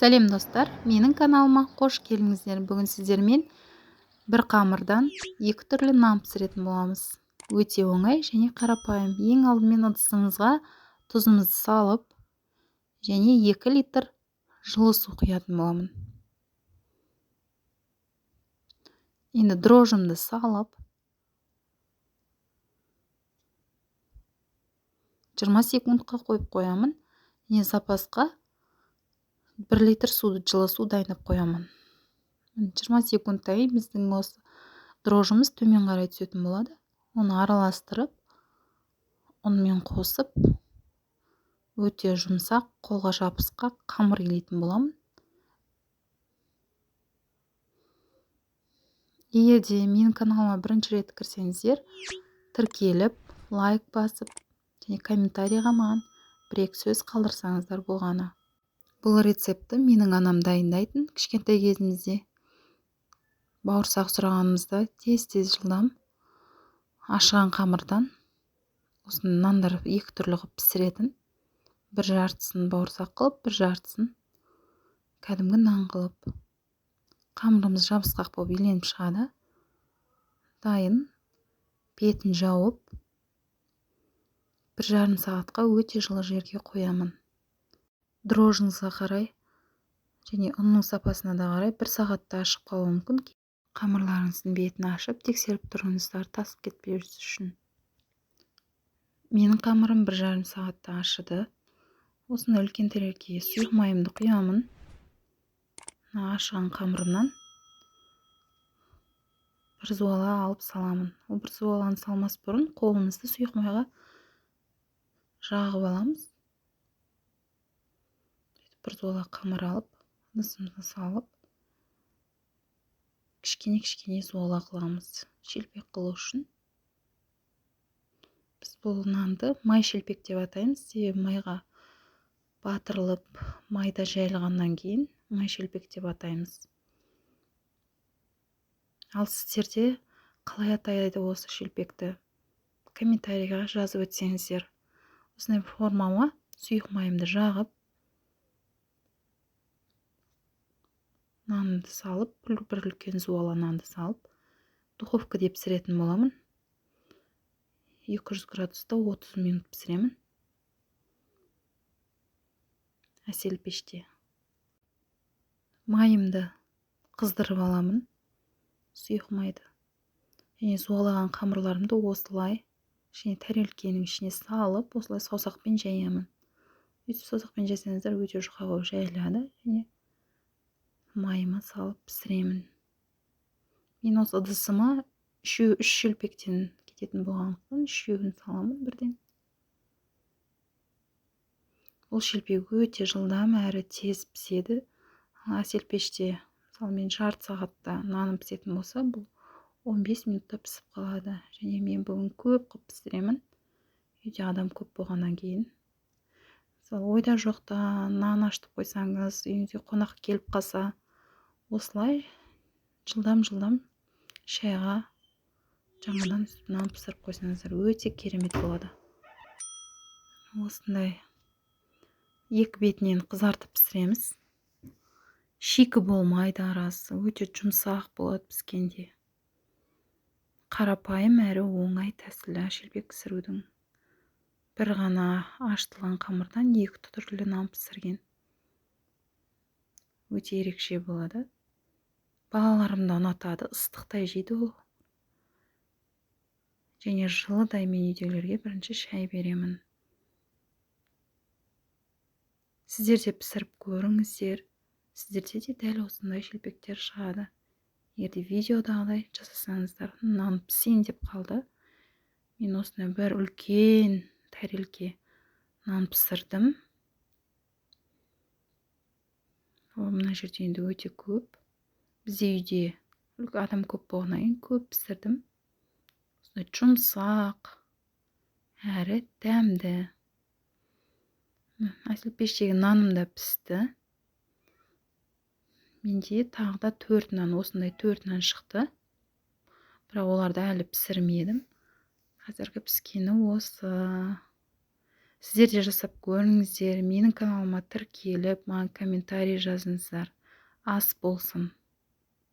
Сәлем достар, менің каналыма қош келдіңіздер. Бүгін сіздермен бір қамырдан екі түрлі нан пісіретін боламыз. Өте оңай және қарапайым. Ең алдымен ыдысымызға тұзымызды салып, және 2 литр жылы су құятын боламын. Енді дрожжымды салып, 20 секундқа қойып қоямын. Және запасқа 1 литр суды, жылы су дайындап қоямын. 20 секундтан кейін біздің осы дрожжымыз төмен қарай түсетін болады. Оны араластырып, онымен қосып, өте жұмсақ, қолға жабысқақ қамыр илейтін боламын. Егер де менің каналыма бірінші рет кірсеңіздер, тіркеліп, лайк басып, және комментарийға маған бір-екі сөз қалдырсаңыздар болғаны. Бұл рецепті менің анам дайындайтын. Кішкентай кезімізде бауырсақ сұрағанымызда тез-тез жылдам ашыған қамырдан осыны нандар екі түрлі қылып пісіретін. Бір жартысын бауырсақ қылып, бір жартысын кәдімгі нан қылып. Қамырымыз жабысқақ болып иленіп шығады. Дайын. Бетін жауып, 1,5 сағатқа өте жылы жерге қоямын. Дрожжыңызға қарай және ұнның сапасына да қарай 1 сағатта ашып қалуы мүмкін. Қамырларыңыздың бетін ашып, тексеріп тұрыңыздар, тасып кетпеуі үшін. Менің қамырым 1,5 сағатта ашыды. Осыны үлкен тарелкеге сұйық майымды құямын. Ашыған қамырымнан бір зуала алып саламын. Ол бір зуаланы салмас бұрын қолымызды сұйық майға жағып аламыз. Бір зуала қамыр алып, ыдысымызға салып, кішкене зуала қыламыз, шелпек қылу үшін. Біз бұл нанды май шелпек деп атаймыз. Себебі майға батырылып, майда жайылғаннан кейін май шелпек деп атаймыз. Ал сіздерде қалай атайды осы шелпекті? Комментарийға жазып өтсеңіздер. Осындай формама сұйық майымды жағып, нанымды салып, бір үлкен зуала нанды салып, духовкада пісіретін боламын. 200 градуста 30 минут пісіремін. Әсел пеште. Майымды қыздырып аламын, сұйық майды. Және зуалаған қамырларымды осылай және тарелкенің ішіне салып, осылай саусақпен жаямын. Өйтіп саусақпен жайсаңыздар өте жұқа болып жайылады. Және майыма салып пісіремін. Мен осы ыдысыма 3 шелпектен кететін болғандықтан 3-еуін саламын бірден. Бұл шелпек өте жылдам әрі тез піседі. Әсел пеште, мысалы мен жарты сағатта наным пісетін болса, бұл 15 минутта пісіп қалады. Және мен бүгін көп қып пісіремін. Үйде адам көп болғаннан кейін. Мысалы ойда жоқта нан ашытып қойсаңыз, үйіңізге қонақ келіп қалса, осылай жылдам шайға жаңадан нан пісіріп қойсаңыздар өте керемет болады. Осындай екі бетінен қызартып пісіреміз. Шикі болмайды арасы, өте жұмсақ болады піскенде. Қарапайым әрі оңай тәсілі шелпек пісірудің. Бір ғана ашытылған қамырдан екі түрлі нан пісірген. Өте ерекше болады. Балаларым да ұнатады, ыстықтай жейді ол. Және жылыдай мен үйдегілерге бірінші шай беремін. Сіздер де пісіріп көріңіздер. Сіздерде де дәл осындай шелпектер шығады. Егерде видеодағыдай жасасаңыздар, нан пісейін деп қалды. Мен осындай бір үлкен тарелке нан пісірдім. Мына жерде енді өте көп. Бізде үйде адам көп болғаннан кейін көп пісірдім. Осындай жұмсақ әрі дәмді. Әсел пештегі наным да пісті. Менде тағы да 4 нан, осындай 4 нан шықты. Бірақ оларды әлі пісірмедім. Қазіргі піскені осы. сіздер де жасап көріңіздер. Менің каналыма тіркеліп маған комментарий жазыңыздар. Ас болсын.